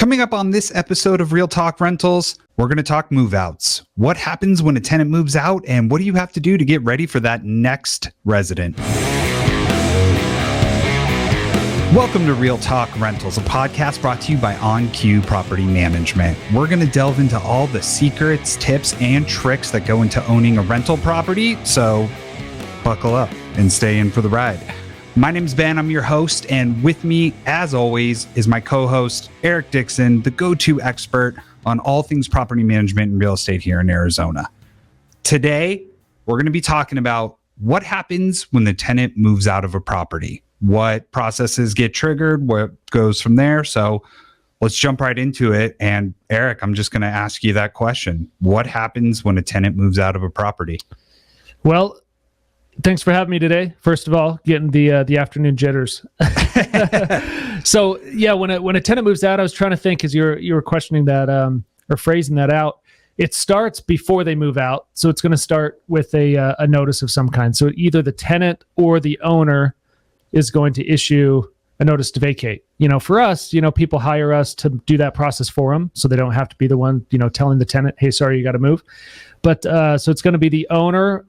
Coming up on this episode of Real Talk Rentals, we're going to talk move-outs. What happens when a tenant moves out, and what do you have to do to get ready for that next resident? Welcome to Real Talk Rentals, a podcast brought to you by OnQ Property Management. We're going to delve into all the secrets, tips, and tricks that go into owning a rental property, so buckle up and stay in for the ride. My name's Ben, I'm your host, and with me, as always, is my co-host, Eric Dixon, the go-to expert on all things property management and real estate here in Arizona. Today, we're going to be talking about what happens when the tenant moves out of a property, what processes get triggered, what goes from there. So let's jump right into it. And Eric, I'm just going to ask you that question. What happens when a tenant moves out of a property? Well, thanks for having me today. First of all, getting the afternoon jitters. So yeah, when a tenant moves out, I was trying to think as you were questioning that or phrasing that out. It starts before they move out, so it's going to start with a notice of some kind. So either the tenant or the owner is going to issue a notice to vacate. For us, people hire us to do that process for them, so they don't have to be the one, telling the tenant, "Hey, sorry, you got to move." But so it's going to be the owner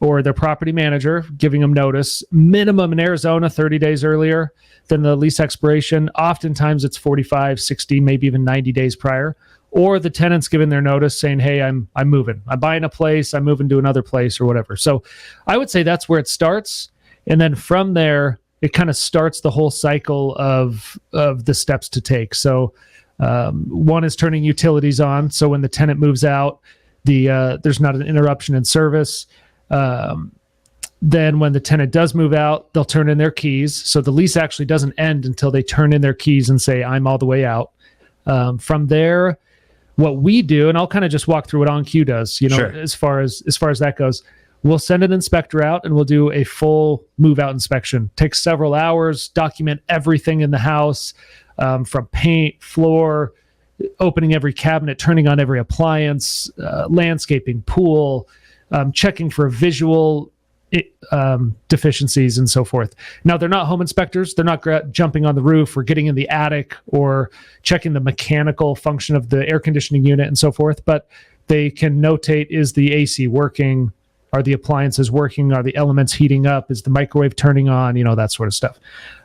or their property manager giving them notice, minimum in Arizona 30 days earlier than the lease expiration. Oftentimes it's 45, 60, maybe even 90 days prior. Or the tenant's giving their notice saying, "Hey, I'm moving. I'm buying a place. I'm moving to another place," or whatever. So I would say that's where it starts. And then from there, it kind of starts the whole cycle of the steps to take. So one is turning utilities on. So when the tenant moves out, there's not an interruption in service. Then when the tenant does move out, they'll turn in their keys. So the lease actually doesn't end until they turn in their keys and say, "I'm all the way out." From there, what we do, and I'll kind of just walk through what OnQ does, Sure. as far as that goes, we'll send an inspector out and we'll do a full move out inspection. Takes several hours, document everything in the house, from paint, floor, opening every cabinet, turning on every appliance, landscaping, pool, checking for visual deficiencies and so forth. Now, they're not home inspectors. They're not jumping on the roof or getting in the attic or checking the mechanical function of the air conditioning unit and so forth, but they can notate, is the AC working? Are the appliances working? Are the elements heating up? Is the microwave turning on? That sort of stuff.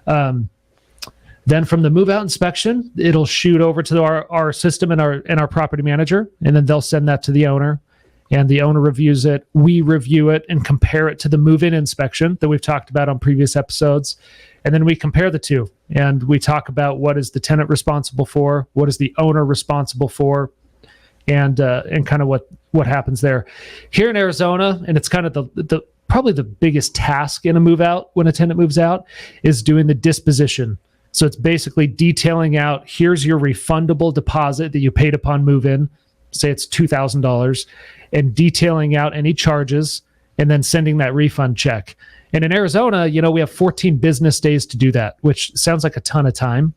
Then from the move-out inspection, it'll shoot over to our system and our property manager, and then they'll send that to the owner. And the owner reviews it. We review it and compare it to the move-in inspection that we've talked about on previous episodes. And then we compare the two. And we talk about what is the tenant responsible for, what is the owner responsible for, and kind of what happens there. Here in Arizona, and it's kind of the probably the biggest task in a move-out when a tenant moves out, is doing the disposition. So it's basically detailing out, here's your refundable deposit that you paid upon move-in. Say it's $2,000, and detailing out any charges and then sending that refund check. And in Arizona, we have 14 business days to do that, which sounds like a ton of time.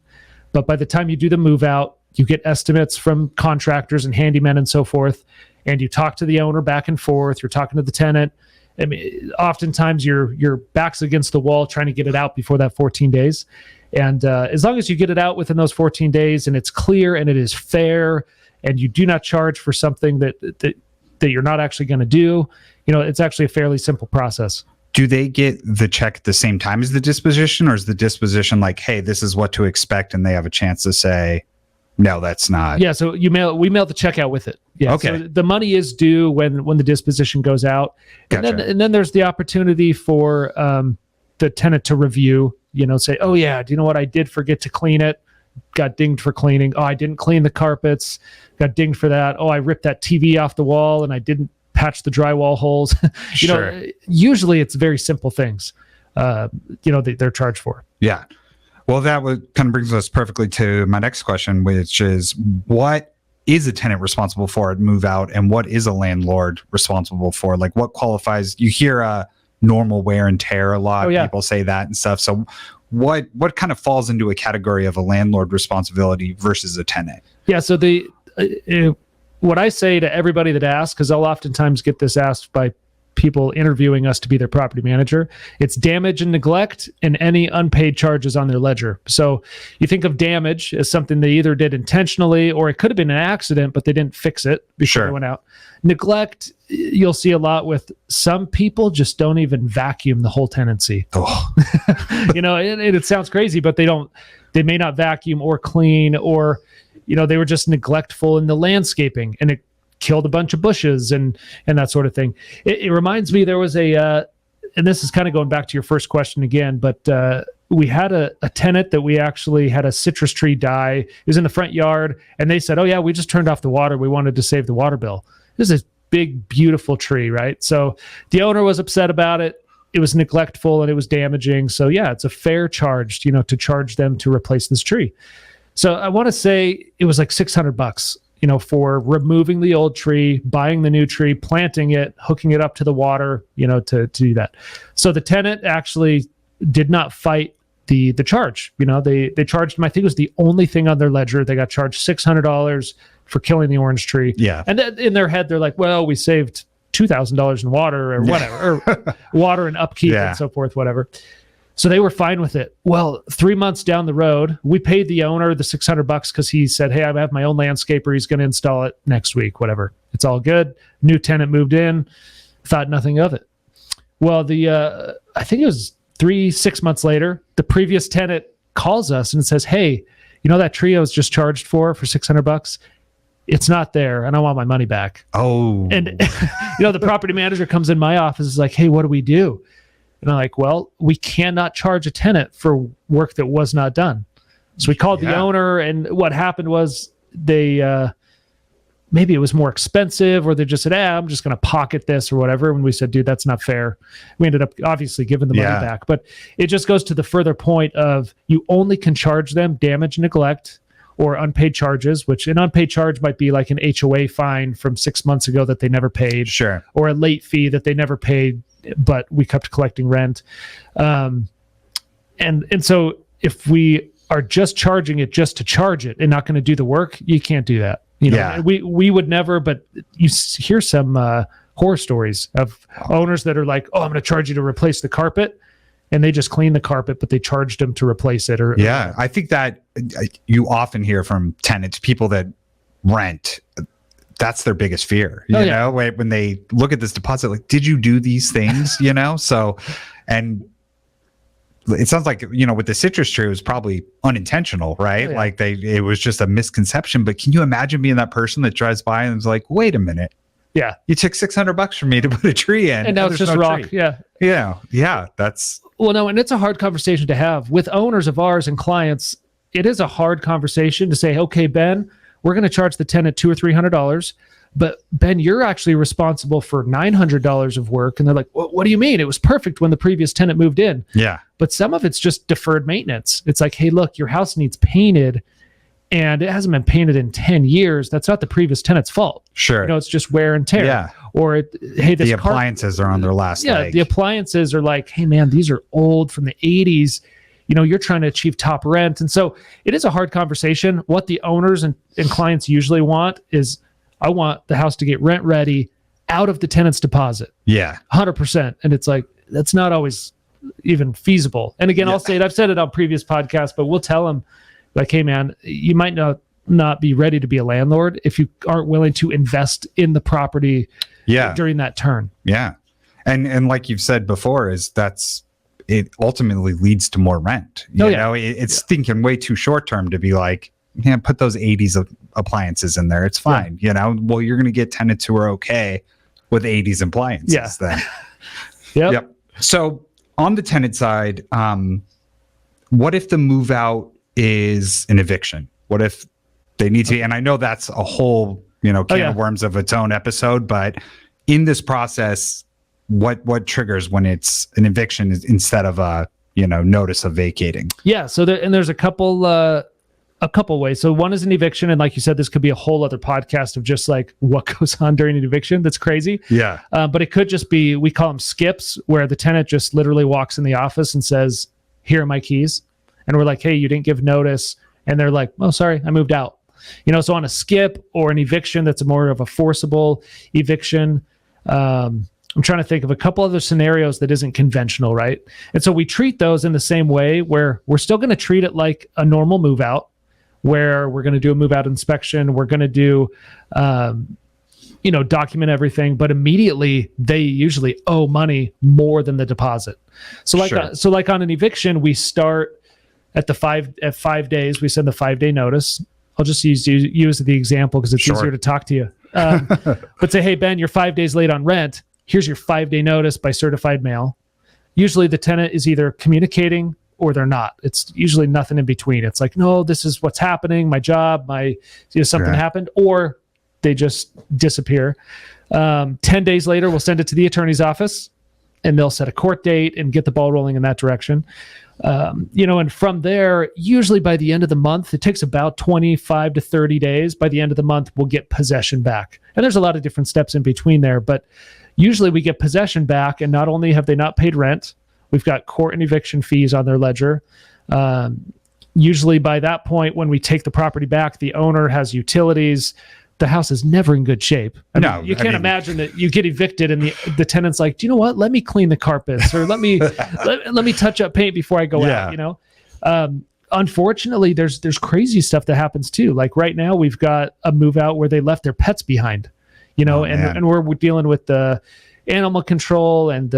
But by the time you do the move out, you get estimates from contractors and handymen and so forth, and you talk to the owner back and forth. You're talking to the tenant. I mean, oftentimes your back's against the wall trying to get it out before that 14 days. And as long as you get it out within those 14 days and it's clear and it is fair, and you do not charge for something that you're not actually going to do, it's actually a fairly simple process. Do they get the check at the same time as the disposition, or is the disposition like, "Hey, this is what to expect," and they have a chance to say, "No, that's not"? Yeah, so we mail the check out with it. Yeah, okay. So the money is due when the disposition goes out. Gotcha. And then there's the opportunity for the tenant to review, say, "Oh yeah, do you know what? I did forget to clean it. Got dinged for cleaning. Oh, I didn't clean the carpets. Got dinged for that. Oh, I ripped that TV off the wall and I didn't patch the drywall holes." Sure. Usually it's very simple things, they're charged for. Yeah. Well, that kind of brings us perfectly to my next question, which is, what is a tenant responsible for at move out, and what is a landlord responsible for? Like, what qualifies? You hear normal wear and tear a lot. Oh, yeah. People say that and stuff. So what kind of falls into a category of a landlord responsibility versus a tenant? Yeah. So what I say to everybody that asks, because I'll oftentimes get this asked by people interviewing us to be their property manager. It's damage and neglect and any unpaid charges on their ledger. So you think of damage as something they either did intentionally or it could have been an accident, but they didn't fix it before they went out. Neglect, you'll see a lot with some people just don't even vacuum the whole tenancy. Oh. It sounds crazy, but they may not vacuum or clean, or, they were just neglectful in the landscaping and it killed a bunch of bushes and that sort of thing. It reminds me, there was and this is kind of going back to your first question again, but we had a tenant that we actually had a citrus tree die. It was in the front yard, and they said, oh yeah, we just turned off the water. We wanted to save the water bill. This is a big, beautiful tree, right? So the owner was upset about it. It was neglectful and it was damaging. So yeah, it's a fair charge, to charge them to replace this tree. So I want to say it was like $600, for removing the old tree, buying the new tree, planting it, hooking it up to the water, to do that. So the tenant actually did not fight the charge. They charged them. I think it was the only thing on their ledger. They got charged $600 for killing the orange tree. Yeah. And then in their head, they're like, well, we saved $2,000 in water or whatever, or water and upkeep and so forth, whatever. So they were fine with it. Well, 3 months down the road, we paid the owner the $600 because he said, hey, I have my own landscaper. He's going to install it next week, whatever. It's all good. New tenant moved in, thought nothing of it. Well, I think it was 6 months later, the previous tenant calls us and says, hey, that tree I was just charged for $600? It's not there, and I want my money back. Oh. And, the property manager comes in my office, is like, hey, what do we do? And I'm like, well, we cannot charge a tenant for work that was not done. So we called the owner, and what happened was they, maybe it was more expensive, or they just said, I'm just going to pocket this or whatever. And we said, dude, that's not fair. We ended up obviously giving the money back. But it just goes to the further point of you only can charge them damage, neglect, or unpaid charges, which an unpaid charge might be like an HOA fine from 6 months ago that they never paid. Sure. Or a late fee that they never paid, but we kept collecting rent. And so if we are just charging it just to charge it and not going to do the work, you can't do that. We would never, but you hear some horror stories of owners that are like, oh, I'm going to charge you to replace the carpet. And they just clean the carpet, but they charged them to replace it. I think that you often hear from tenants, people that rent, that's their biggest fear. You know, when they look at this deposit, like, did you do these things? So, and it sounds like, with the citrus tree, it was probably unintentional, right? Like it was just a misconception. But can you imagine being that person that drives by and is like, wait a minute. Yeah. You took $600 from me to put a tree in. And now it's just rock. Tree. Yeah. That's. Well, no, and it's a hard conversation to have with owners of ours and clients. It is a hard conversation to say, okay, Ben, we're going to charge the tenant $200 or $300, but Ben, you're actually responsible for $900 of work. And they're like, what do you mean? It was perfect when the previous tenant moved in. Yeah. But some of it's just deferred maintenance. It's like, hey, look, your house needs painted and it hasn't been painted in 10 years. That's not the previous tenant's fault. Sure. It's just wear and tear. Yeah. Or, hey, this the appliances are on their last leg. The appliances are like, hey, man, these are old from the 80s. You're trying to achieve top rent. And so it is a hard conversation. What the owners and clients usually want is, I want the house to get rent ready out of the tenant's deposit. Yeah. 100%. And it's like, that's not always even feasible. And again, I'll say it, I've said it on previous podcasts, but we'll tell them, like, hey, man, you might not be ready to be a landlord if you aren't willing to invest in the property during that turn. Yeah. And like you've said before, it ultimately leads to more rent. You know, it's thinking way too short term to be like, put those 80s appliances in there. It's fine. Well, you're going to get tenants who are okay with 80s appliances then. Yep. So on the tenant side, what if the move out is an eviction? What if they need to, and I know that's a whole, can of worms of its own episode, but in this process, what triggers when it's an eviction instead of a, notice of vacating? Yeah. So there's a couple ways. So one is an eviction. And like you said, this could be a whole other podcast of just like what goes on during an eviction. That's crazy. Yeah. But it could just be, we call them skips, where the tenant just literally walks in the office and says, here are my keys. And we're like, hey, you didn't give notice. And they're like, oh, sorry, I moved out. So on a skip or an eviction, that's more of a forcible eviction. I'm trying to think of a couple other scenarios that isn't conventional, right? And so we treat those in the same way, where we're still going to treat it like a normal move out, where we're going to do a move out inspection. We're going to do, document everything, but immediately they usually owe money more than the deposit. So like on an eviction, we start at 5 days. We send the 5-day notice. I'll just use you as the example because it's easier to talk to you. But say, hey, Ben, you're 5 days late on rent. Here's your 5-day notice by certified mail. Usually the tenant is either communicating or they're not. It's usually nothing in between. It's like, no, this is what's happening. My job, something happened, or they just disappear. 10 days later, we'll send it to the attorney's office and they'll set a court date and get the ball rolling in that direction. And from there, usually by the end of the month, it takes about 25 to 30 days. By the end of the month, we'll get possession back. And there's a lot of different steps in between there, but usually we get possession back, and not only have they not paid rent, we've got court and eviction fees on their ledger. Usually by that point, when we take the property back, the owner has utilities. The house is never in good shape. You can't imagine that you get evicted and the tenant's like, do you know what? Let me clean the carpets, or let me touch up paint before I go out. Unfortunately, there's crazy stuff that happens too. Like right now, we've got a move out where they left their pets behind. And we're dealing with the animal control and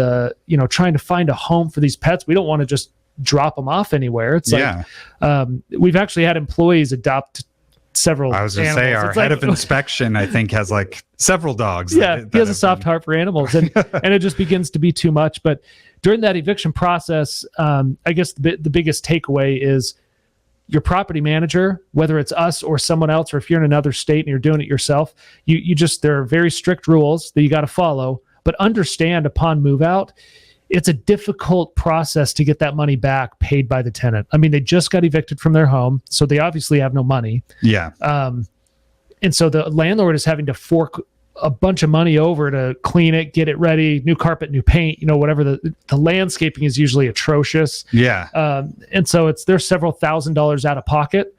trying to find a home for these pets. We don't want to just drop them off anywhere. It's we've actually had employees adopt several animals. I was going to say, our head of inspection, I think, has like several dogs. He has a soft heart for animals, and it just begins to be too much. But during that eviction process, I guess the biggest takeaway is your property manager, whether it's us or someone else, or if you're in another state and you're doing it yourself, there are very strict rules that you got to follow, but understand upon move out, it's a difficult process to get that money back paid by the tenant. I mean, they just got evicted from their home, so they obviously have no money. Yeah. And so the landlord is having to fork a bunch of money over to clean it, get it ready, new carpet, new paint, whatever. The landscaping is usually atrocious. Yeah. And so there's several $1,000s out of pocket.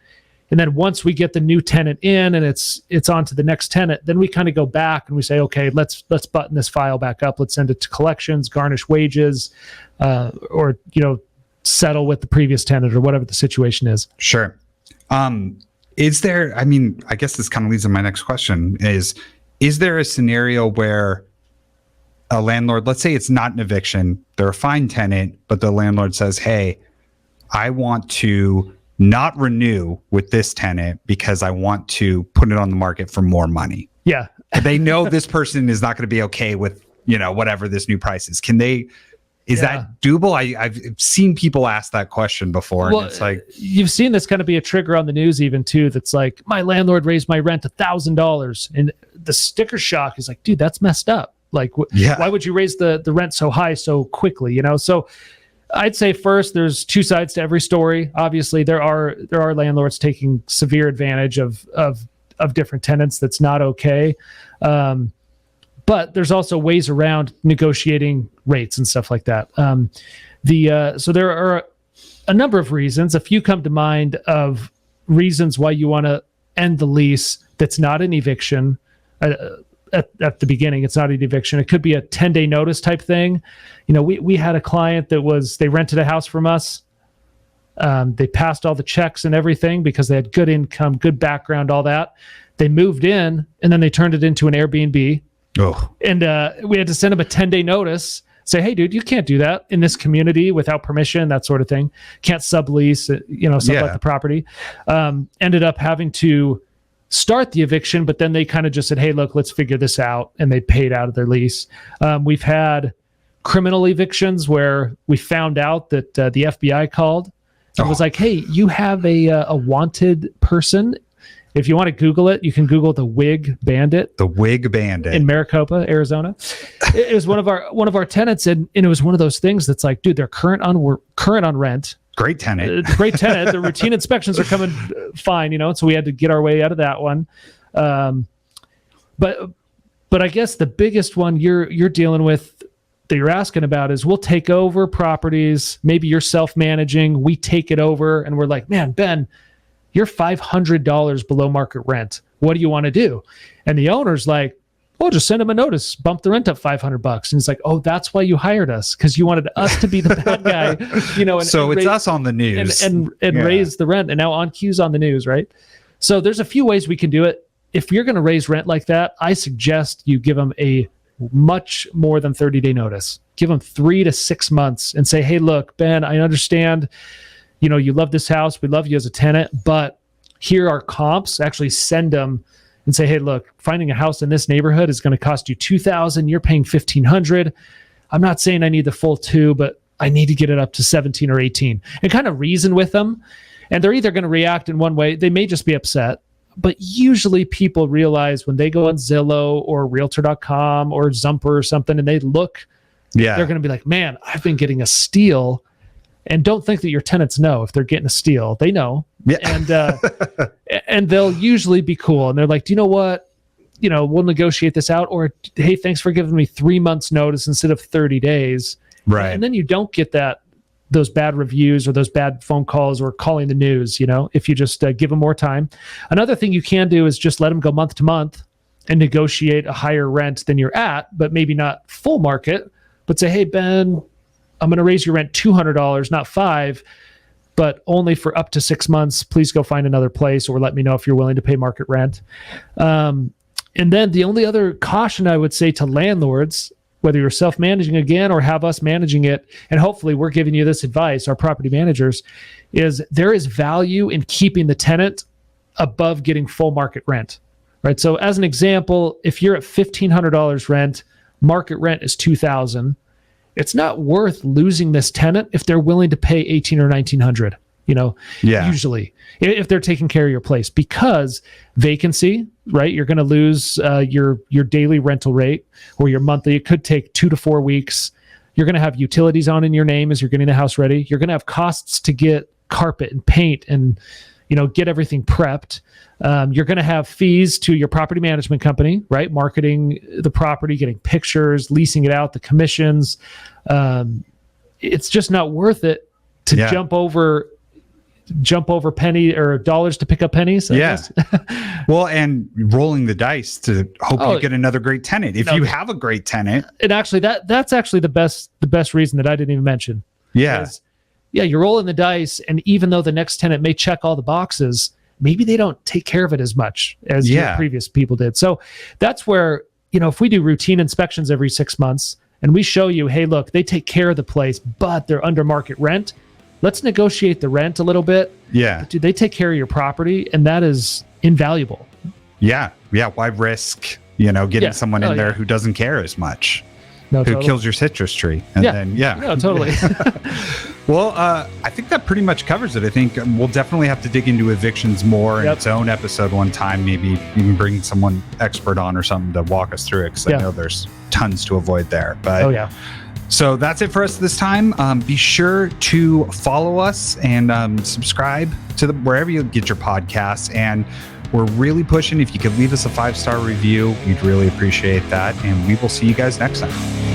And then once we get the new tenant in and it's on to the next tenant, then we kind of go back and we say, okay, let's button this file back up. Let's send it to collections, garnish wages, or settle with the previous tenant or whatever the situation is. Sure. Is there, I guess this kind of leads to my next question is there a scenario where a landlord, let's say it's not an eviction, they're a fine tenant, but the landlord says, hey, I want to not renew with this tenant because I want to put it on the market for more money. Yeah. They know this person is not going to be okay with, whatever this new price is. Is that doable? I've seen people ask that question before. Well, and it's like, you've seen this kind of be a trigger on the news even too. That's like, my landlord raised my rent $1,000, and the sticker shock is like, dude, that's messed up. Like, why would you raise the rent so high so quickly? So I'd say first, there's two sides to every story. Obviously, there are landlords taking severe advantage of different tenants. That's not okay. But there's also ways around negotiating rates and stuff like that. So there are a number of reasons. A few come to mind of reasons why you want to end the lease that's not an eviction. At the beginning, it's not an eviction. It could be a 10-day notice type thing. We had a client they rented a house from us. They passed all the checks and everything because they had good income, good background, all that. They moved in, and then they turned it into an Airbnb. Oh. And we had to send them a 10-day notice. Say, hey, dude, you can't do that in this community without permission, that sort of thing. Can't sublease, sublet the property. Ended up having to start the eviction, but then they kind of just said, hey, look, let's figure this out. And they paid out of their lease. We've had criminal evictions where we found out that the FBI called and was like, hey, you have a wanted person. If you want to Google it, you can Google the Wig Bandit. The Wig Bandit in Maricopa, Arizona. It was one of our tenants, and it was one of those things that's like, dude, they're current on rent. Great tenant. Great tenant. The routine inspections are coming fine, so we had to get our way out of that one. But I guess the biggest one you're dealing with that you're asking about is we'll take over properties. Maybe you're self-managing. We take it over, and we're like, man, Ben, you're $500 below market rent. What do you want to do? And the owner's like, oh, just send them a notice, bump the rent up $500. And it's like, oh, that's why you hired us, because you wanted us to be the bad guy, and, so and it's us on the news and raise the rent. And now OnQ's on the news, right? So there's a few ways we can do it. If you're going to raise rent like that, I suggest you give them a much more than 30-day notice. Give them 3 to 6 months and say, hey, look, Ben, I understand, you love this house. We love you as a tenant, but here are comps. Actually send them and say, hey, look, finding a house in this neighborhood is going to cost you $2,000. You're paying $1,500. I'm not saying I need the full 2, but I need to get it up to 17 or 18, and kind of reason with them. And they're either going to react in one way. They may just be upset. But usually people realize when they go on Zillow or Realtor.com or Zumper or something and they look, they're going to be like, man, I've been getting a steal. And don't think that your tenants know if they're getting a steal. They know. Yeah. And they'll usually be cool. And they're like, do you know what? We'll negotiate this out. Or, hey, thanks for giving me 3 months notice instead of 30 days. Right. And then you don't get those bad reviews or those bad phone calls or calling the news, if you just give them more time. Another thing you can do is just let them go month to month and negotiate a higher rent than you're at, but maybe not full market, but say, hey, Ben, I'm going to raise your rent $200, not $5, but only for up to 6 months. Please go find another place, or let me know if you're willing to pay market rent. And then the only other caution I would say to landlords, whether you're self-managing again or have us managing it, and hopefully we're giving you this advice, our property managers, is there is value in keeping the tenant above getting full market rent, right? So as an example, if you're at $1,500 rent, market rent is $2,000, it's not worth losing this tenant if they're willing to pay $1,800 or $1,900, usually, if they're taking care of your place, because vacancy, right? You're going to lose your daily rental rate or your monthly. It could take 2 to 4 weeks. You're going to have utilities on in your name as you're getting the house ready. You're going to have costs to get carpet and paint and, get everything prepped. You're going to have fees to your property management company, right? Marketing the property, getting pictures, leasing it out, the commissions. It's just not worth it to jump over penny or dollars to pick up pennies. I guess. Well, and rolling the dice to hope you get another great tenant. If you have a great tenant, and actually that's actually the best reason that I didn't even mention. You're rolling the dice, and even though the next tenant may check all the boxes, maybe they don't take care of it as much as your previous people did. So that's where, if we do routine inspections every 6 months and we show you, hey, look, they take care of the place, but they're under market rent. Let's negotiate the rent a little bit. Yeah. Dude, they take care of your property, and that is invaluable. Yeah. Why risk, getting someone in there who doesn't care as much, who kills your citrus tree? And then, No, totally. Well, I think that pretty much covers it. I think we'll definitely have to dig into evictions more in its own episode one time, maybe even bring someone expert on or something to walk us through it, because I know there's tons to avoid there. But so that's it for us this time. Be sure to follow us and subscribe to wherever you get your podcasts. And we're really pushing. If you could leave us a 5-star review, we'd really appreciate that. And we will see you guys next time.